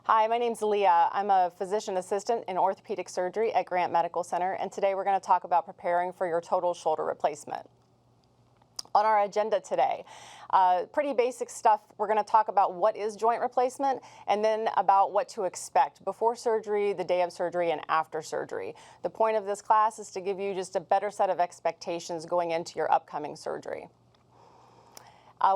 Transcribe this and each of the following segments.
Hi, my name's Leah. I'm a physician assistant in orthopedic surgery at Grant Medical Center, and today we're going to talk about preparing for your total shoulder replacement. On our agenda today, pretty basic stuff. We're going to talk about what is joint replacement and then about what to expect before surgery, the day of surgery, and after surgery. The point of this class is to give you just a better set of expectations going into your upcoming surgery.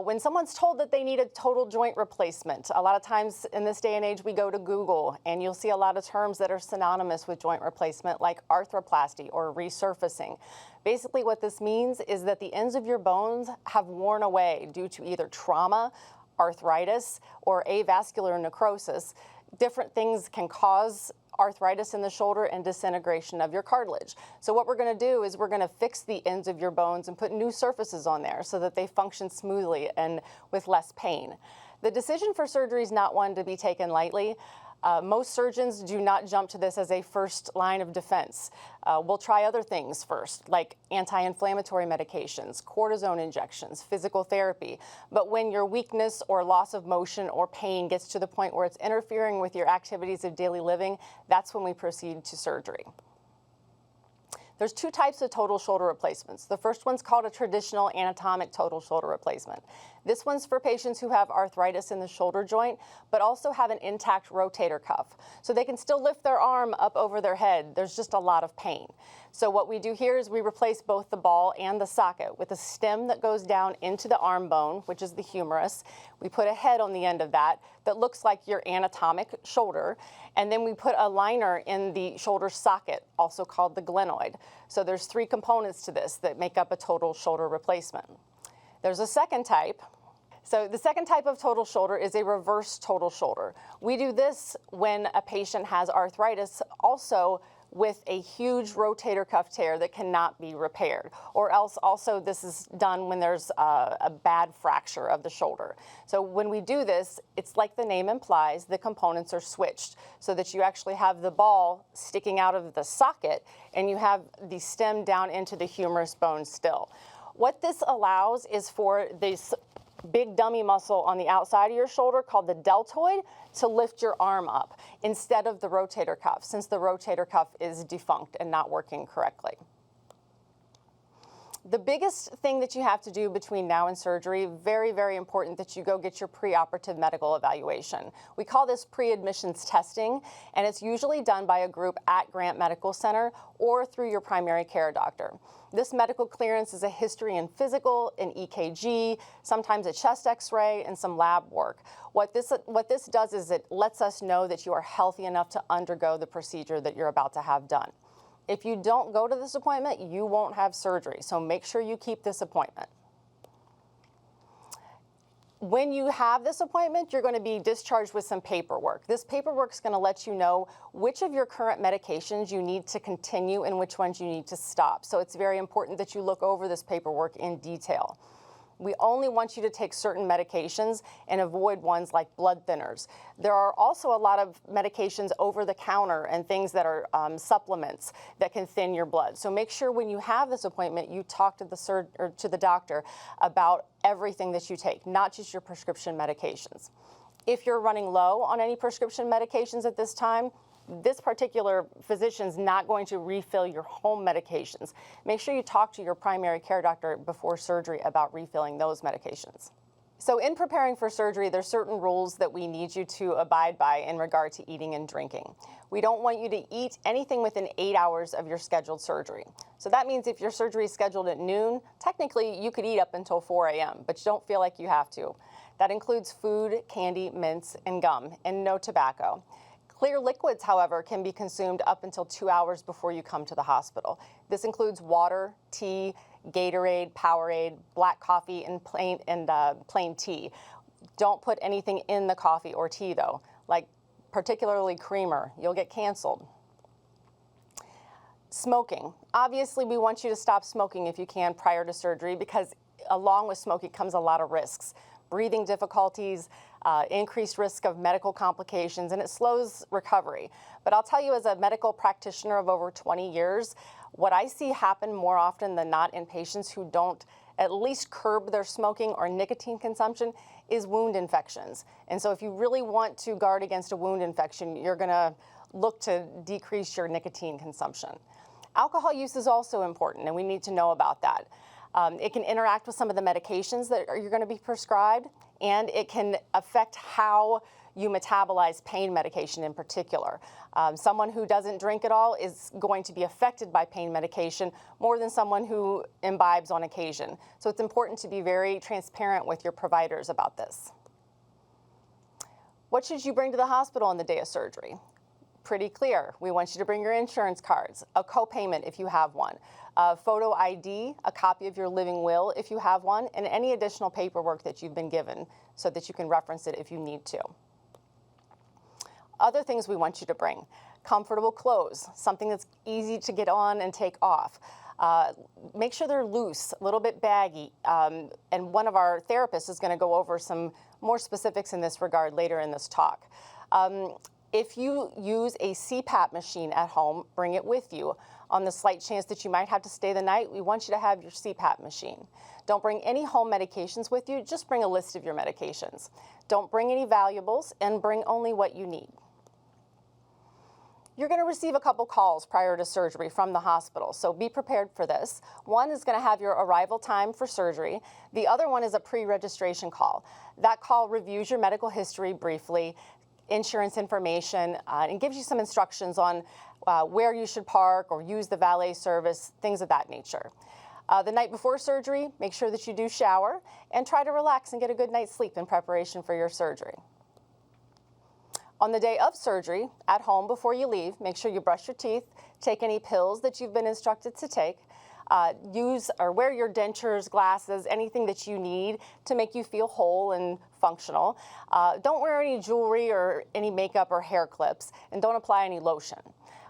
When someone's told that they need a total joint replacement, a lot of times in this day and age we go to Google and you'll see a lot of terms that are synonymous with joint replacement, like arthroplasty or resurfacing. Basically what this means is that the ends of your bones have worn away due to either trauma, arthritis, or avascular necrosis. Different things can cause arthritis in the shoulder and disintegration of your cartilage. So what we're going to do is we're going to fix the ends of your bones and put new surfaces on there so that they function smoothly and with less pain. The decision for surgery is not one to be taken lightly. Most surgeons do not jump to this as a first line of defense. We'll try other things first, like anti-inflammatory medications, cortisone injections, physical therapy. But when your weakness or loss of motion or pain gets to the point where it's interfering with your activities of daily living, that's when we proceed to surgery. There's two types of total shoulder replacements. The first one's called a traditional anatomic total shoulder replacement. This one's for patients who have arthritis in the shoulder joint, but also have an intact rotator cuff. So they can still lift their arm up over their head. There's just a lot of pain. So what we do here is we replace both the ball and the socket with a stem that goes down into the arm bone, which is the humerus. We put a head on the end of that looks like your anatomic shoulder, and then we put a liner in the shoulder socket, also called the glenoid. So there's three components to this that make up a total shoulder replacement. There's a second type. So the second type of total shoulder is a reverse total shoulder. We do this when a patient has arthritis, also with a huge rotator cuff tear that cannot be repaired, or else also this is done when there's a bad fracture of the shoulder. So when we do this, it's like the name implies, the components are switched so that you actually have the ball sticking out of the socket and you have the stem down into the humerus bone still. What this allows is for this big dummy muscle on the outside of your shoulder called the deltoid to lift your arm up instead of the rotator cuff, since the rotator cuff is defunct and not working correctly. The biggest thing that you have to do between now and surgery, very, very important that you go get your preoperative medical evaluation. We call this pre-admissions testing, and it's usually done by a group at Grant Medical Center or through your primary care doctor. This medical clearance is a history and physical, an EKG, sometimes a chest x-ray, and some lab work. What this does is it lets us know that you are healthy enough to undergo the procedure that you're about to have done. If you don't go to this appointment, you won't have surgery, so make sure you keep this appointment. When you have this appointment, you're going to be discharged with some paperwork. This paperwork is going to let you know which of your current medications you need to continue and which ones you need to stop. So it's very important that you look over this paperwork in detail. We only want you to take certain medications and avoid ones like blood thinners. There are also a lot of medications over the counter and things that are supplements that can thin your blood. So make sure when you have this appointment, you talk to the doctor about everything that you take, not just your prescription medications. If you're running low on any prescription medications at this time, this particular physician's not going to refill your home medications. Make sure you talk to your primary care doctor before surgery about refilling those medications. So in preparing for surgery, there's certain rules that we need you to abide by in regard to eating and drinking. We don't want you to eat anything within 8 hours of your scheduled surgery. So that means if your surgery is scheduled at noon, technically you could eat up until 4 a.m., but you don't feel like you have to. That includes food, candy, mints, and gum, and no tobacco. Clear liquids, however, can be consumed up until 2 hours before you come to the hospital. This includes water, tea, Gatorade, Powerade, black coffee, and plain tea. Don't put anything in the coffee or tea, though, like particularly creamer. You'll get canceled. Smoking. Obviously, we want you to stop smoking if you can prior to surgery because along with smoking comes a lot of risks. Breathing difficulties, increased risk of medical complications, and it slows recovery. But I'll tell you, as a medical practitioner of over 20 years, what I see happen more often than not in patients who don't at least curb their smoking or nicotine consumption is wound infections. And so if you really want to guard against a wound infection, you're going to look to decrease your nicotine consumption. Alcohol use is also important, and we need to know about that. It can interact with some of the medications that you're going to be prescribed, and it can affect how you metabolize pain medication in particular. Someone who doesn't drink at all is going to be affected by pain medication more than someone who imbibes on occasion. So it's important to be very transparent with your providers about this. What should you bring to the hospital on the day of surgery? Pretty clear. We want you to bring your insurance cards, a co-payment if you have one, a photo ID, a copy of your living will if you have one, and any additional paperwork that you've been given so that you can reference it if you need to. Other things we want you to bring: comfortable clothes, something that's easy to get on and take off. Make sure they're loose, a little bit baggy, and one of our therapists is going to go over some more specifics in this regard later in this talk. If you use a CPAP machine at home, bring it with you. On the slight chance that you might have to stay the night, we want you to have your CPAP machine. Don't bring any home medications with you, just bring a list of your medications. Don't bring any valuables, and bring only what you need. You're going to receive a couple calls prior to surgery from the hospital, so be prepared for this. One is going to have your arrival time for surgery. The other one is a pre-registration call. That call reviews your medical history briefly, insurance information, and gives you some instructions on where you should park or use the valet service, things of that nature. The night before surgery, make sure that you do shower and try to relax and get a good night's sleep in preparation for your surgery. On the day of surgery, at home before you leave, make sure you brush your teeth, take any pills that you've been instructed to take, use or wear your dentures, glasses, anything that you need to make you feel whole and functional. Don't wear any jewelry or any makeup or hair clips, and don't apply any lotion.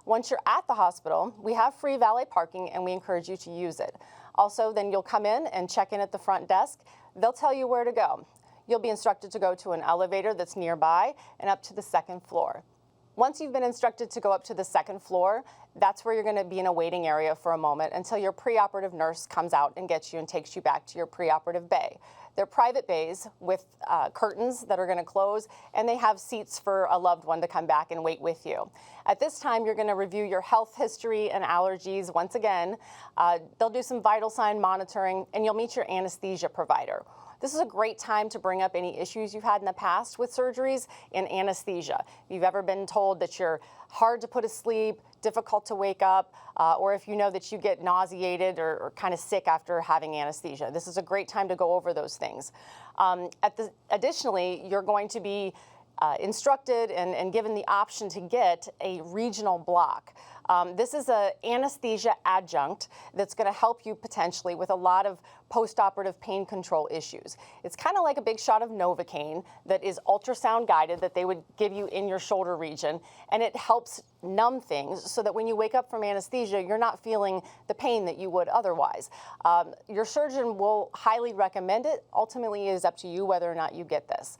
Once you're at the hospital, we have free valet parking, and we encourage you to use it. Also, then you'll come in and check in at the front desk. They'll tell you where to go. You'll be instructed to go to an elevator that's nearby and up to the second floor. Once you've been instructed to go up to the second floor, that's where you're going to be in a waiting area for a moment until your preoperative nurse comes out and gets you and takes you back to your preoperative bay. They're private bays with curtains that are going to close, and they have seats for a loved one to come back and wait with you. At this time, you're going to review your health history and allergies once again. They'll do some vital sign monitoring, and you'll meet your anesthesia provider. This is a great time to bring up any issues you've had in the past with surgeries and anesthesia. If you've ever been told that you're hard to put to sleep, difficult to wake up, or if you know that you get nauseated or kind of sick after having anesthesia, this is a great time to go over those things. Additionally, you're going to be instructed and given the option to get a regional block. This is an anesthesia adjunct that's going to help you potentially with a lot of postoperative pain control issues. It's kind of like a big shot of Novocaine that is ultrasound guided that they would give you in your shoulder region, and it helps numb things so that when you wake up from anesthesia, you're not feeling the pain that you would otherwise. Your surgeon will highly recommend it. Ultimately, it is up to you whether or not you get this.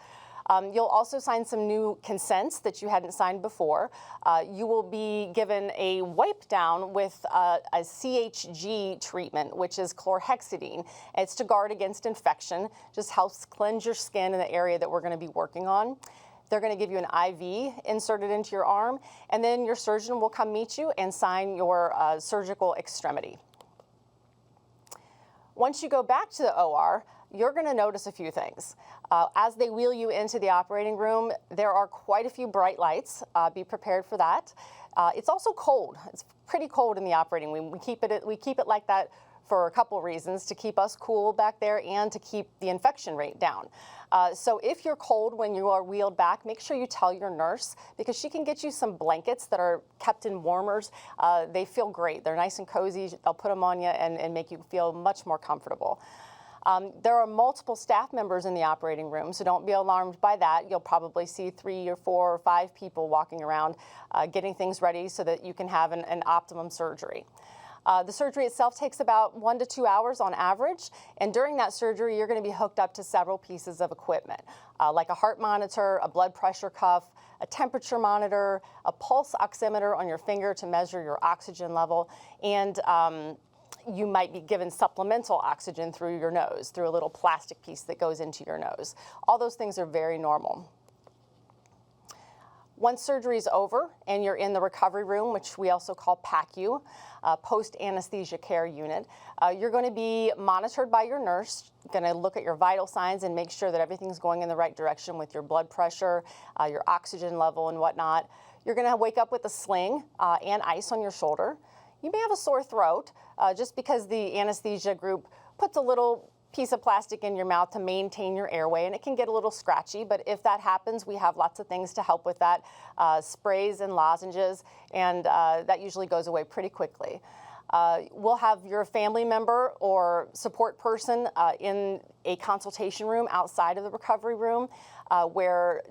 You'll also sign some new consents that you hadn't signed before. You will be given a wipe down with a CHG treatment, which is chlorhexidine. It's to guard against infection, just helps cleanse your skin in the area that we're going to be working on. They're going to give you an IV inserted into your arm, and then your surgeon will come meet you and sign your surgical extremity. Once you go back to the OR, you're going to notice a few things. As they wheel you into the operating room, there are quite a few bright lights. Be prepared for that. It's also cold. It's pretty cold in the operating room. We keep it like that for a couple reasons: to keep us cool back there and to keep the infection rate down. So if you're cold when you are wheeled back, make sure you tell your nurse, because she can get you some blankets that are kept in warmers. They feel great. They're nice and cozy. They'll put them on you and make you feel much more comfortable. There are multiple staff members in the operating room, so don't be alarmed by that. You'll probably see 3 or 4 or 5 people walking around getting things ready so that you can have an optimum surgery. The surgery itself takes about 1 to 2 hours on average, and during that surgery, you're going to be hooked up to several pieces of equipment, like a heart monitor, a blood pressure cuff, a temperature monitor, a pulse oximeter on your finger to measure your oxygen level, and you might be given supplemental oxygen through your nose, through a little plastic piece that goes into your nose. All those things are very normal. Once surgery is over and you're in the recovery room, which we also call PACU, post-anesthesia care unit, you're going to be monitored by your nurse, going to look at your vital signs and make sure that everything's going in the right direction with your blood pressure, your oxygen level and whatnot. You're going to wake up with a sling and ice on your shoulder. You may have a sore throat just because the anesthesia group puts a little piece of plastic in your mouth to maintain your airway, and it can get a little scratchy, but if that happens, we have lots of things to help with that, sprays and lozenges, and that usually goes away pretty quickly. We'll have your family member or support person in a consultation room outside of the recovery room where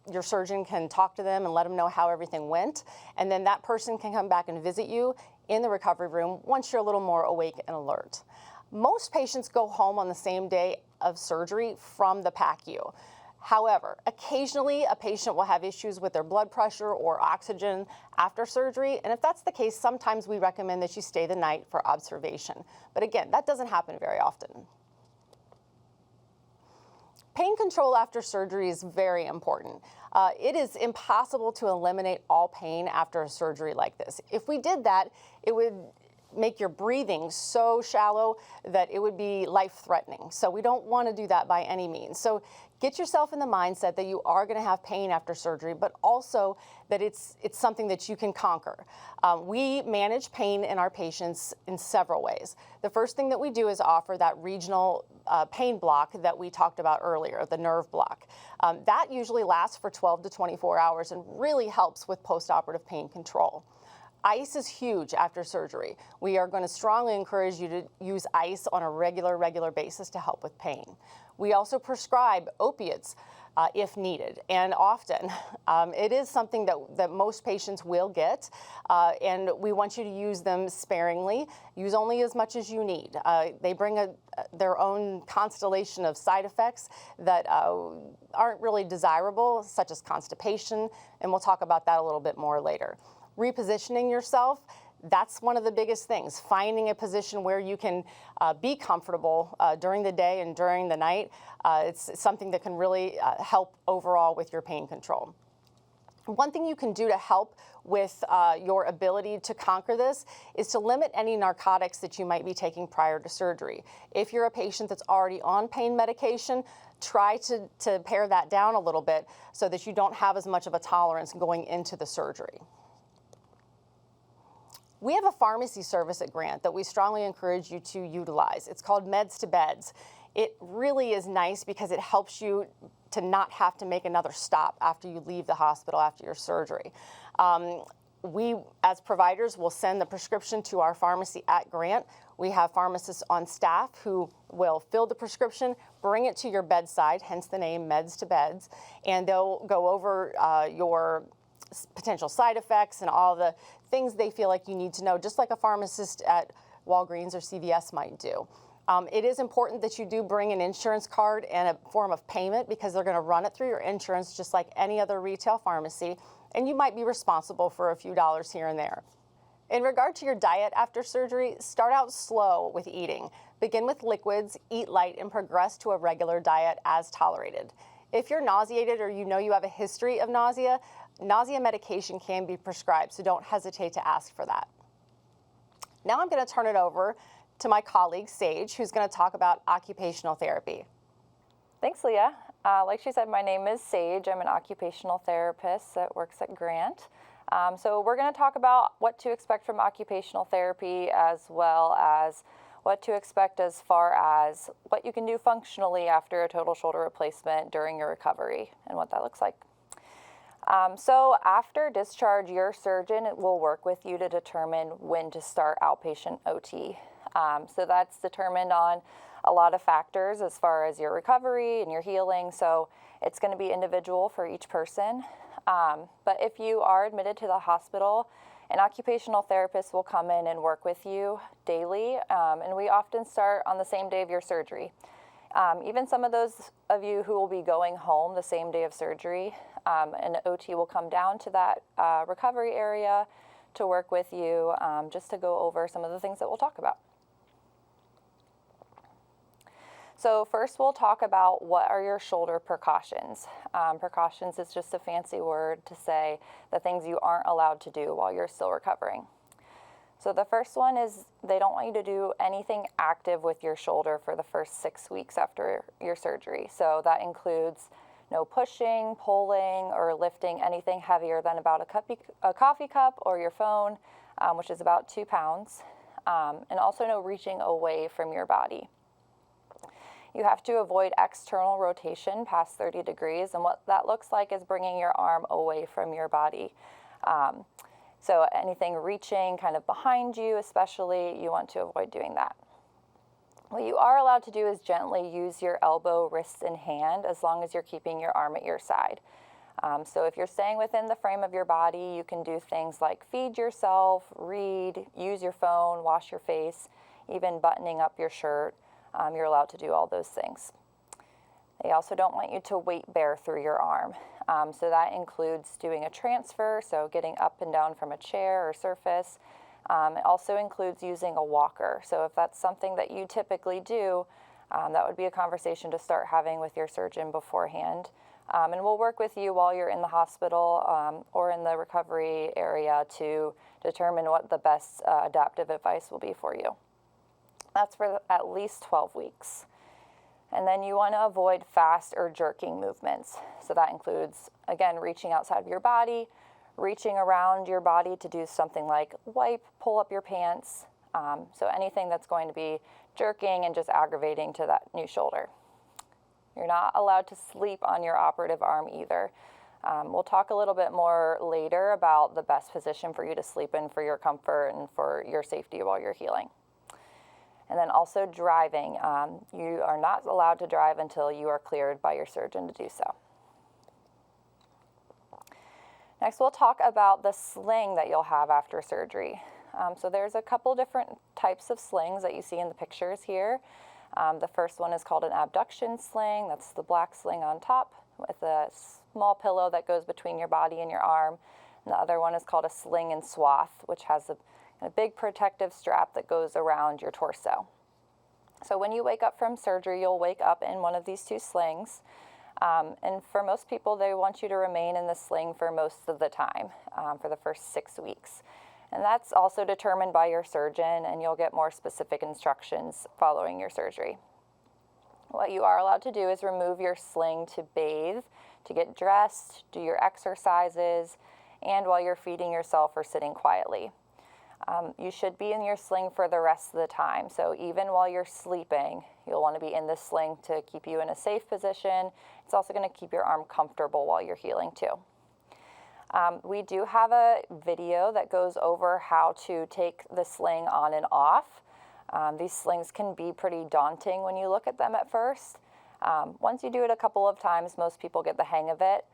your surgeon can talk to them and let them know how everything went, and then that person can come back and visit you in the recovery room once you're a little more awake and alert. Most patients go home on the same day of surgery from the PACU. However, occasionally a patient will have issues with their blood pressure or oxygen after surgery, and if that's the case, sometimes we recommend that you stay the night for observation. But again, that doesn't happen very often. Pain control after surgery is very important. It is impossible to eliminate all pain after a surgery like this. If we did that, it would make your breathing so shallow that it would be life-threatening. So we don't want to do that by any means. So get yourself in the mindset that you are going to have pain after surgery, but also that it's something that you can conquer. We manage pain in our patients in several ways. The first thing that we do is offer that regional pain block that we talked about earlier, the nerve block. That usually lasts for 12 to 24 hours and really helps with postoperative pain control. Ice is huge after surgery. We are going to strongly encourage you to use ice on a regular basis to help with pain. We also prescribe opiates if needed, and often. It is something that most patients will get, and we want you to use them sparingly. Use only as much as you need. They bring their own constellation of side effects that aren't really desirable, such as constipation, and we'll talk about that a little bit more later. Repositioning yourself, that's one of the biggest things. Finding a position where you can be comfortable during the day and during the night, it's something that can really help overall with your pain control. One thing you can do to help with your ability to conquer this is to limit any narcotics that you might be taking prior to surgery. If you're a patient that's already on pain medication, try to pare that down a little bit so that you don't have as much of a tolerance going into the surgery. We have a pharmacy service at Grant that we strongly encourage you to utilize. It's called Meds to Beds. It really is nice because it helps you to not have to make another stop after you leave the hospital after your surgery. We, as providers, will send the prescription to our pharmacy at Grant. We have pharmacists on staff who will fill the prescription, bring it to your bedside, hence the name Meds to Beds, and they'll go over your potential side effects and all the things they feel like you need to know, just like a pharmacist at Walgreens or CVS might do. It is important that you do bring an insurance card and a form of payment because they're going to run it through your insurance just like any other retail pharmacy, and you might be responsible for a few dollars here and there. In regard to your diet after surgery, start out slow with eating. Begin with liquids, eat light, and progress to a regular diet as tolerated. If you're nauseated or you know you have a history of nausea medication can be prescribed, so don't hesitate to ask for that. Now I'm going to turn it over to my colleague, Sage, who's going to talk about occupational therapy. Thanks, Leah. Like she said, my name is Sage. I'm an occupational therapist that works at Grant. So we're going to talk about what to expect from occupational therapy, as well as what to expect as far as what you can do functionally after a total shoulder replacement during your recovery and what that looks like. So after discharge, your surgeon will work with you to determine when to start outpatient OT. So that's determined on a lot of factors as far as your recovery and your healing. So it's going to be individual for each person. But if you are admitted to the hospital, an occupational therapist will come in and work with you daily. And we often start on the same day of your surgery. Even some of those of you who will be going home the same day of surgery, an OT will come down to that recovery area to work with you, just to go over some of the things that we'll talk about. So first we'll talk about what are your shoulder precautions. Precautions is just a fancy word to say the things you aren't allowed to do while you're still recovering. So the first one is they don't want you to do anything active with your shoulder for the first 6 weeks after your surgery. So that includes no pushing, pulling, or lifting anything heavier than about a coffee cup or your phone, which is about 2 pounds, and also no reaching away from your body. You have to avoid external rotation past 30 degrees, and what that looks like is bringing your arm away from your body. So anything reaching kind of behind you especially, you want to avoid doing that. What you are allowed to do is gently use your elbow, wrist, and hand as long as you're keeping your arm at your side. So if you're staying within the frame of your body, you can do things like feed yourself, read, use your phone, wash your face, even buttoning up your shirt. You're allowed to do all those things. They also don't want you to weight bear through your arm. So that includes doing a transfer, so getting up and down from a chair or surface. It also includes using a walker. So if that's something that you typically do, that would be a conversation to start having with your surgeon beforehand. And we'll work with you while you're in the hospital or in the recovery area to determine what the best adaptive advice will be for you. That's for at least 12 weeks. And then you want to avoid fast or jerking movements. So that includes, again, reaching outside of your body, reaching around your body to do something like wipe, pull up your pants. So anything that's going to be jerking and just aggravating to that new shoulder. You're not allowed to sleep on your operative arm either. We'll talk a little bit more later about the best position for you to sleep in for your comfort and for your safety while you're healing. And then also driving. You are not allowed to drive until you are cleared by your surgeon to do so. Next, we'll talk about the sling that you'll have after surgery. So there's a couple different types of slings that you see in the pictures here. The first one is called an abduction sling. That's the black sling on top with a small pillow that goes between your body and your arm. And the other one is called a sling and swath, which has a big protective strap that goes around your torso. So when you wake up from surgery, you'll wake up in one of these two slings. And for most people, they want you to remain in the sling for most of the time, for the first 6 weeks. And that's also determined by your surgeon, and you'll get more specific instructions following your surgery. What you are allowed to do is remove your sling to bathe, to get dressed, do your exercises, and while you're feeding yourself or sitting quietly. You should be in your sling for the rest of the time. So even while you're sleeping, you'll want to be in this sling to keep you in a safe position. It's also going to keep your arm comfortable while you're healing too. We do have a video that goes over how to take the sling on and off. These slings can be pretty daunting when you look at them at first. Once you do it a couple of times, most people get the hang of it.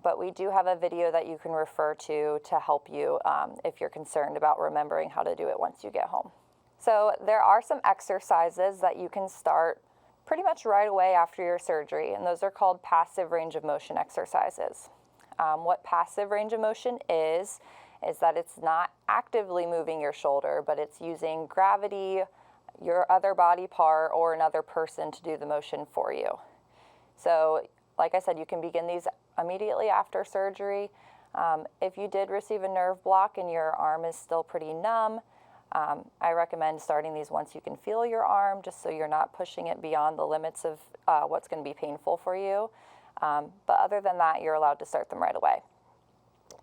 But we do have a video that you can refer to help you if you're concerned about remembering how to do it once you get home. So there are some exercises that you can start pretty much right away after your surgery, and those are called passive range of motion exercises. What passive range of motion is that it's not actively moving your shoulder, but it's using gravity, your other body part, or another person to do the motion for you. So like I said, you can begin these immediately after surgery. If you did receive a nerve block and your arm is still pretty numb, I recommend starting these once you can feel your arm, just so you're not pushing it beyond the limits of what's going to be painful for you. But other than that, you're allowed to start them right away.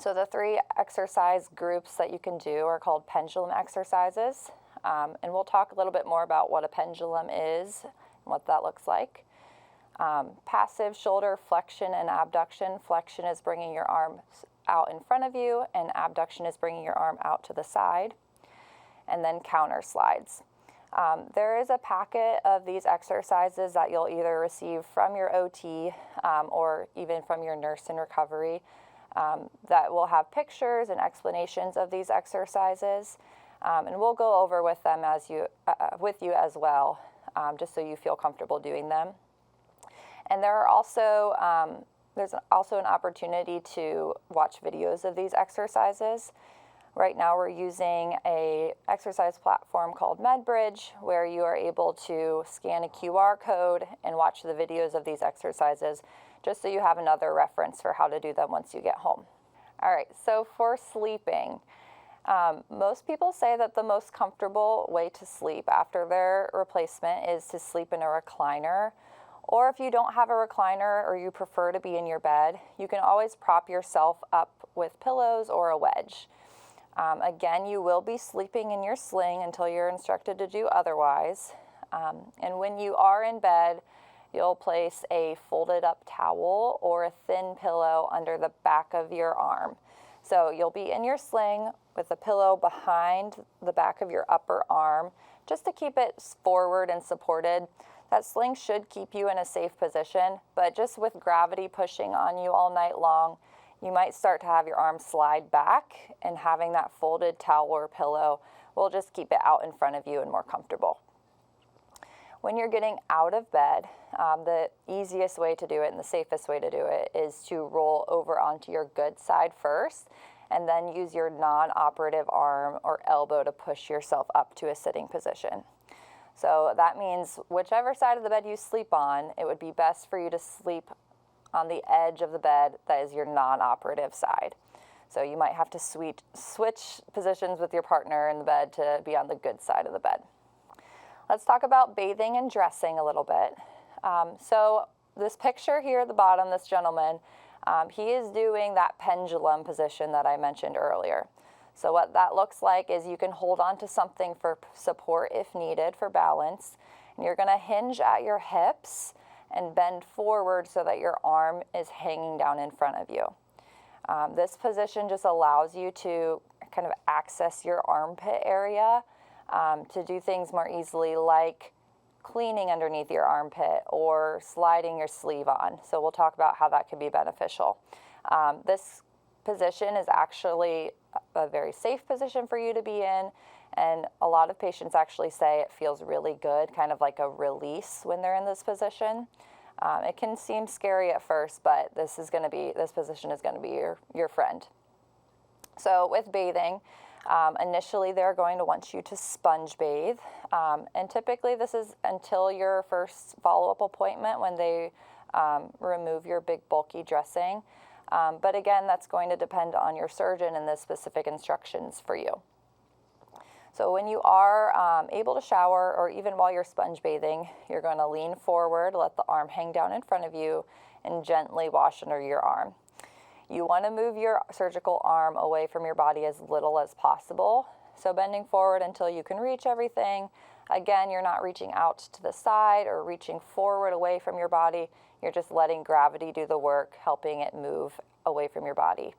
So the 3 exercise groups that you can do are called pendulum exercises. And we'll talk a little bit more about what a pendulum is and what that looks like. Passive shoulder flexion and abduction. Flexion is bringing your arm out in front of you, and abduction is bringing your arm out to the side. And then counter slides. There is a packet of these exercises that you'll either receive from your OT or even from your nurse in recovery that will have pictures and explanations of these exercises. And we'll go over with them with you as well, just so you feel comfortable doing them. And there are also there's also an opportunity to watch videos of these exercises. Right now we're using a exercise platform called MedBridge, where you are able to scan a QR code and watch the videos of these exercises, just so you have another reference for how to do them once you get home. All right, so for sleeping, most people say that the most comfortable way to sleep after their replacement is to sleep in a recliner. Or if you don't have a recliner or you prefer to be in your bed, you can always prop yourself up with pillows or a wedge. Again, you will be sleeping in your sling until you're instructed to do otherwise. And when you are in bed, you'll place a folded up towel or a thin pillow under the back of your arm. So you'll be in your sling with a pillow behind the back of your upper arm, just to keep it forward and supported. That sling should keep you in a safe position, but just with gravity pushing on you all night long, you might start to have your arm slide back, and having that folded towel or pillow will just keep it out in front of you and more comfortable. When you're getting out of bed, the easiest way to do it and the safest way to do it is to roll over onto your good side first, and then use your non-operative arm or elbow to push yourself up to a sitting position. So that means whichever side of the bed you sleep on, it would be best for you to sleep on the edge of the bed that is your non-operative side. So you might have to switch positions with your partner in the bed to be on the good side of the bed. Let's talk about bathing and dressing a little bit. So this picture here at the bottom, this gentleman, he is doing that pendulum position that I mentioned earlier. So what that looks like is you can hold on to something for support if needed for balance. And you're gonna hinge at your hips and bend forward so that your arm is hanging down in front of you. This position just allows you to kind of access your armpit area to do things more easily, like cleaning underneath your armpit or sliding your sleeve on. So we'll talk about how that can be beneficial. This position is actually a very safe position for you to be in, and a lot of patients actually say it feels really good, kind of like a release when they're in this position. It can seem scary at first, but this position is going to be your friend. So with bathing, initially they're going to want you to sponge bathe, and typically this is until your first follow-up appointment when they remove your big bulky dressing. But again, that's going to depend on your surgeon and the specific instructions for you. So when you are able to shower, or even while you're sponge bathing, you're going to lean forward, let the arm hang down in front of you, and gently wash under your arm. You want to move your surgical arm away from your body as little as possible. So bending forward until you can reach everything. Again, you're not reaching out to the side or reaching forward away from your body. You're just letting gravity do the work, helping it move away from your body.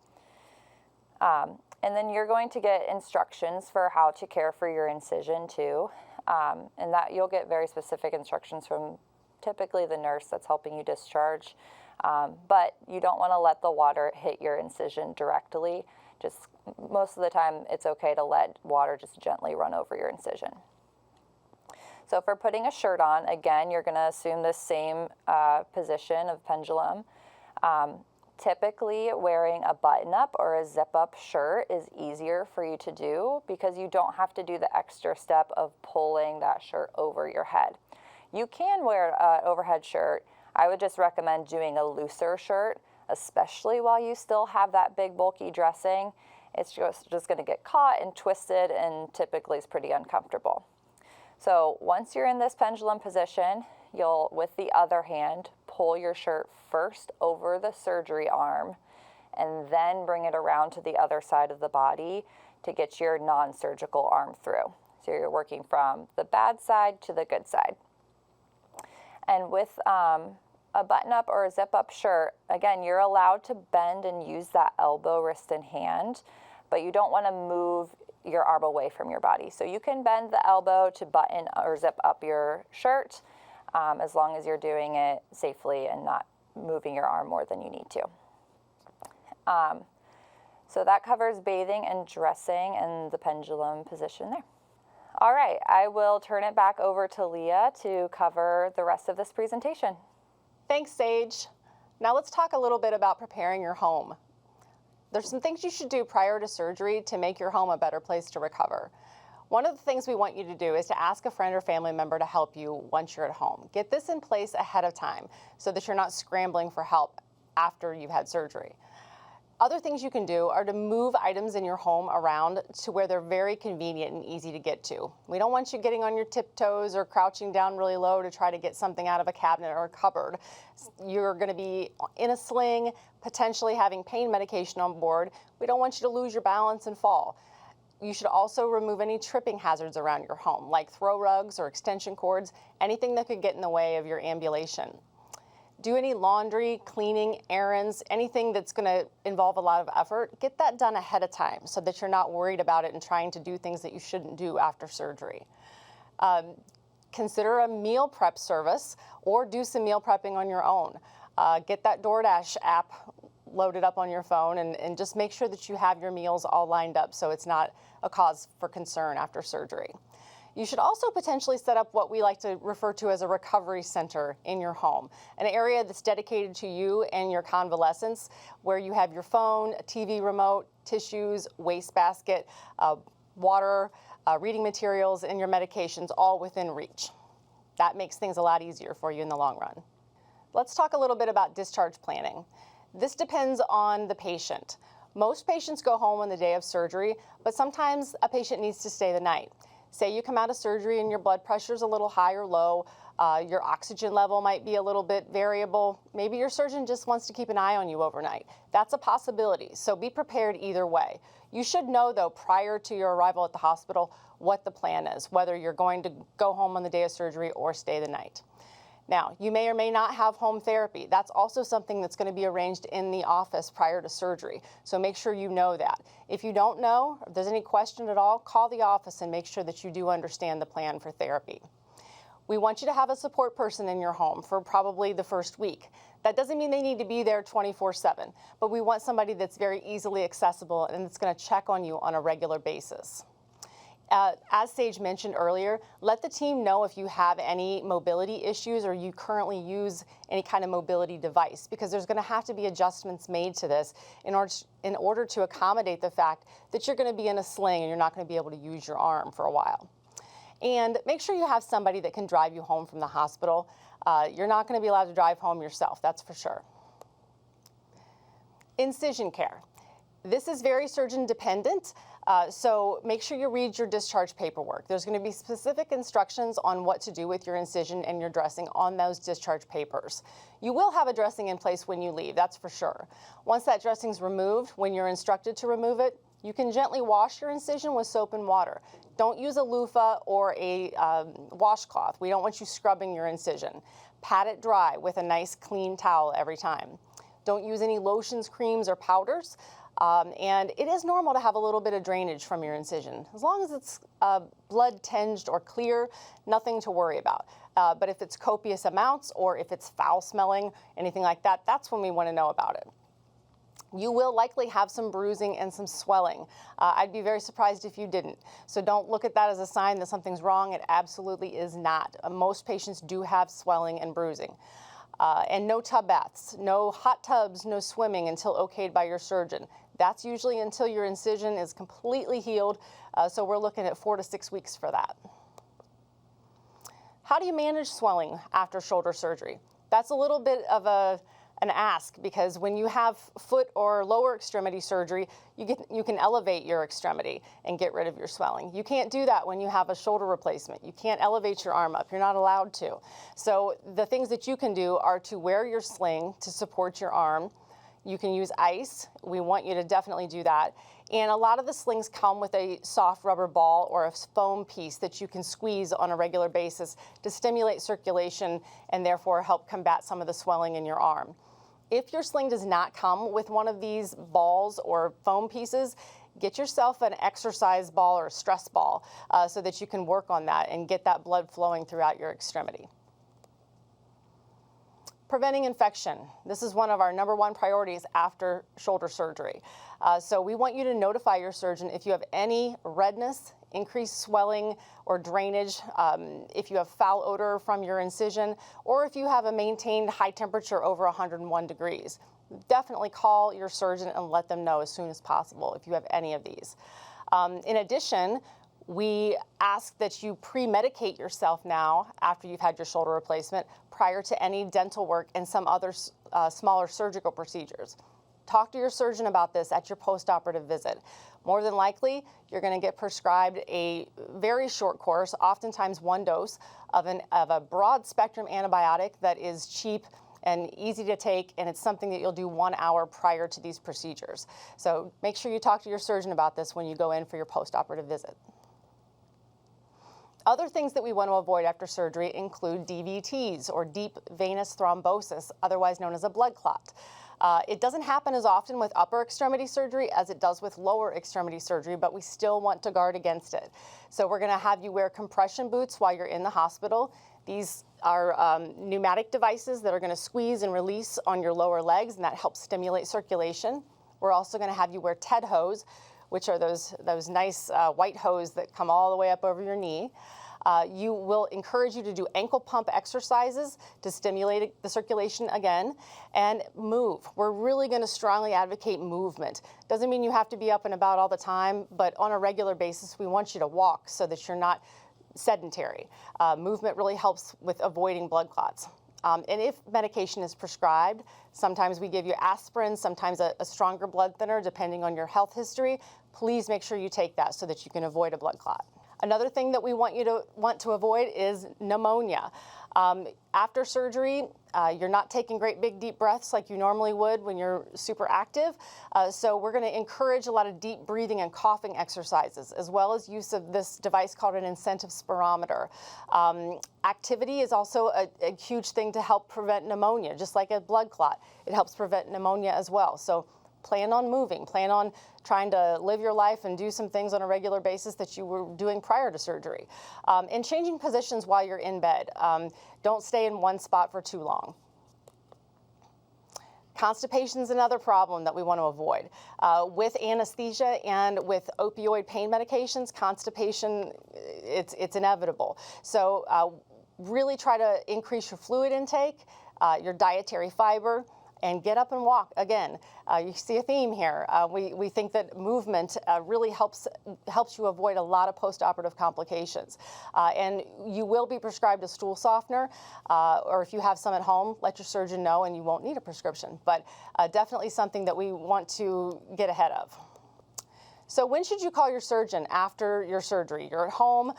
And then you're going to get instructions for how to care for your incision too. And that you'll get very specific instructions from typically the nurse that's helping you discharge. But you don't want to let the water hit your incision directly. Just most of the time, it's okay to let water just gently run over your incision. So for putting a shirt on, again, you're going to assume the same position of pendulum. Typically, wearing a button-up or a zip-up shirt is easier for you to do because you don't have to do the extra step of pulling that shirt over your head. You can wear an overhead shirt. I would just recommend doing a looser shirt, especially while you still have that big bulky dressing. It's just going to get caught and twisted, and typically is pretty uncomfortable. So once you're in this pendulum position, you'll, with the other hand, pull your shirt first over the surgery arm and then bring it around to the other side of the body to get your non-surgical arm through. So you're working from the bad side to the good side. And with a button-up or a zip-up shirt, again, you're allowed to bend and use that elbow, wrist, and hand, but you don't want to move your arm away from your body. So you can bend the elbow to button or zip up your shirt as long as you're doing it safely and not moving your arm more than you need to. So that covers bathing and dressing and the pendulum position there. All right, I will turn it back over to Leah to cover the rest of this presentation. Thanks, Sage. Now let's talk a little bit about preparing your home. There's some things you should do prior to surgery to make your home a better place to recover. One of the things we want you to do is to ask a friend or family member to help you once you're at home. Get this in place ahead of time so that you're not scrambling for help after you've had surgery. Other things you can do are to move items in your home around to where they're very convenient and easy to get to. We don't want you getting on your tiptoes or crouching down really low to try to get something out of a cabinet or a cupboard. You're going to be in a sling, potentially having pain medication on board. We don't want you to lose your balance and fall. You should also remove any tripping hazards around your home, like throw rugs or extension cords, anything that could get in the way of your ambulation. Do any laundry, cleaning, errands, anything that's going to involve a lot of effort, get that done ahead of time so that you're not worried about it and trying to do things that you shouldn't do after surgery. Consider a meal prep service or do some meal prepping on your own. Get that DoorDash app loaded up on your phone and just make sure that you have your meals all lined up so it's not a cause for concern after surgery. You should also potentially set up what we like to refer to as a recovery center in your home, an area that's dedicated to you and your convalescence, where you have your phone, a TV remote, tissues, wastebasket, water, reading materials, and your medications all within reach. That makes things a lot easier for you in the long run. Let's talk a little bit about discharge planning. This depends on the patient. Most patients go home on the day of surgery, but sometimes a patient needs to stay the night. Say you come out of surgery and your blood pressure is a little high or low, your oxygen level might be a little bit variable. Maybe your surgeon just wants to keep an eye on you overnight. That's a possibility, so be prepared either way. You should know, though, prior to your arrival at the hospital, what the plan is, whether you're going to go home on the day of surgery or stay the night. Now, you may or may not have home therapy. That's also something that's going to be arranged in the office prior to surgery, so make sure you know that. If you don't know, or if there's any question at all, call the office and make sure that you do understand the plan for therapy. We want you to have a support person in your home for probably the first week. That doesn't mean they need to be there 24/7, but we want somebody that's very easily accessible and that's going to check on you on a regular basis. As Sage mentioned earlier, let the team know if you have any mobility issues or you currently use any kind of mobility device, because there's going to have to be adjustments made to this in order to accommodate the fact that you're going to be in a sling and you're not going to be able to use your arm for a while. And make sure you have somebody that can drive you home from the hospital. You're not going to be allowed to drive home yourself, that's for sure. Incision care. This is very surgeon dependent, so make sure you read your discharge paperwork. There's going to be specific instructions on what to do with your incision and your dressing on those discharge papers. You will have a dressing in place when you leave, that's for sure. Once that dressing is removed, when you're instructed to remove it, you can gently wash your incision with soap and water. Don't use a loofah or a washcloth. We don't want you scrubbing your incision. Pat it dry with a nice clean towel every time. Don't use any lotions, creams, or powders. And it is normal to have a little bit of drainage from your incision. As long as it's blood tinged or clear, nothing to worry about. But if it's copious amounts or if it's foul smelling, anything like that, that's when we want to know about it. You will likely have some bruising and some swelling. I'd be very surprised if you didn't. So don't look at that as a sign that something's wrong. It absolutely is not. Most patients do have swelling and bruising. And no tub baths, no hot tubs, no swimming until okayed by your surgeon. That's usually until your incision is completely healed, so we're looking at 4 to 6 weeks for that. How do you manage swelling after shoulder surgery? That's a little bit of an ask, because when you have foot or lower extremity surgery, you can elevate your extremity and get rid of your swelling. You can't do that when you have a shoulder replacement. You can't elevate your arm up. You're not allowed to. So the things that you can do are to wear your sling to support your arm. You can use ice. We want you to definitely do that. And a lot of the slings come with a soft rubber ball or a foam piece that you can squeeze on a regular basis to stimulate circulation and therefore help combat some of the swelling in your arm. If your sling does not come with one of these balls or foam pieces, get yourself an exercise ball or a stress ball so that you can work on that and get that blood flowing throughout your extremity. Preventing infection. This is one of our #1 priorities after shoulder surgery. So we want you to notify your surgeon if you have any redness, increased swelling or drainage, if you have foul odor from your incision, or if you have a maintained high temperature over 101 degrees. definitely call your surgeon and let them know as soon as possible if you have any of these. In addition, we ask that you pre-medicate yourself now after you've had your shoulder replacement prior to any dental work and some other smaller surgical procedures. Talk to your surgeon about this at your post-operative visit. More than likely, you're going to get prescribed a very short course, oftentimes one dose, of a broad spectrum antibiotic that is cheap and easy to take, and it's something that you'll do 1 hour prior to these procedures. So make sure you talk to your surgeon about this when you go in for your post-operative visit. Other things that we want to avoid after surgery include DVTs, or deep venous thrombosis, otherwise known as a blood clot. It doesn't happen as often with upper extremity surgery as it does with lower extremity surgery, but we still want to guard against it. So we're going to have you wear compression boots while you're in the hospital. These are pneumatic devices that are going to squeeze and release on your lower legs, and that helps stimulate circulation. We're also going to have you wear TED hose, which are those nice white hose that come all the way up over your knee. You will encourage you to do ankle pump exercises to stimulate the circulation again, and move. We're really going to strongly advocate movement. Doesn't mean you have to be up and about all the time, but on a regular basis, we want you to walk so that you're not sedentary. Movement really helps with avoiding blood clots. And if medication is prescribed, sometimes we give you aspirin, sometimes a stronger blood thinner, depending on your health history. Please make sure you take that so that you can avoid a blood clot. Another thing that we want to avoid is pneumonia. After surgery, you're not taking great big deep breaths like you normally would when you're super active. So we're going to encourage a lot of deep breathing and coughing exercises, as well as use of this device called an incentive spirometer. Activity is also a huge thing to help prevent pneumonia, just like a blood clot. It helps prevent pneumonia as well. So plan on moving, plan on trying to live your life and do some things on a regular basis that you were doing prior to surgery. And changing positions while you're in bed. Don't stay in one spot for too long. Constipation is another problem that we want to avoid. With anesthesia and with opioid pain medications, constipation, it's inevitable. So really try to increase your fluid intake, your dietary fiber, and get up and walk. Again, you see a theme here. We think that movement really helps you avoid a lot of post-operative complications. And you will be prescribed a stool softener, or if you have some at home, let your surgeon know and you won't need a prescription. But definitely something that we want to get ahead of. So when should you call your surgeon after your surgery? You're at home,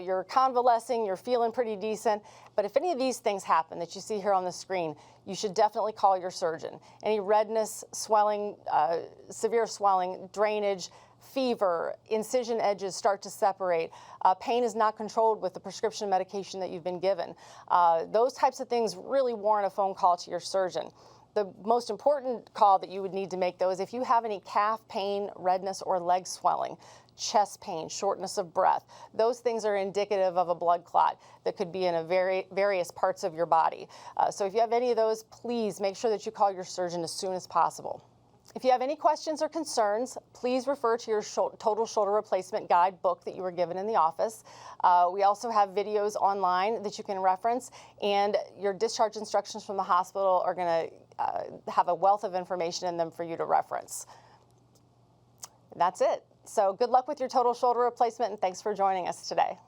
you're convalescing, you're feeling pretty decent, but if any of these things happen that you see here on the screen, you should definitely call your surgeon. Any redness, swelling, severe swelling, drainage, fever, incision edges start to separate, pain is not controlled with the prescription medication that you've been given. Those types of things really warrant a phone call to your surgeon. The most important call that you would need to make, though, is if you have any calf pain, redness, or leg swelling, chest pain, shortness of breath. Those things are indicative of a blood clot that could be in various parts of your body. So if you have any of those, please make sure that you call your surgeon as soon as possible. If you have any questions or concerns, please refer to your Total Shoulder Replacement Guide book that you were given in the office. We also have videos online that you can reference, and your discharge instructions from the hospital are going to have a wealth of information in them for you to reference. That's it. So good luck with your total shoulder replacement, and thanks for joining us today.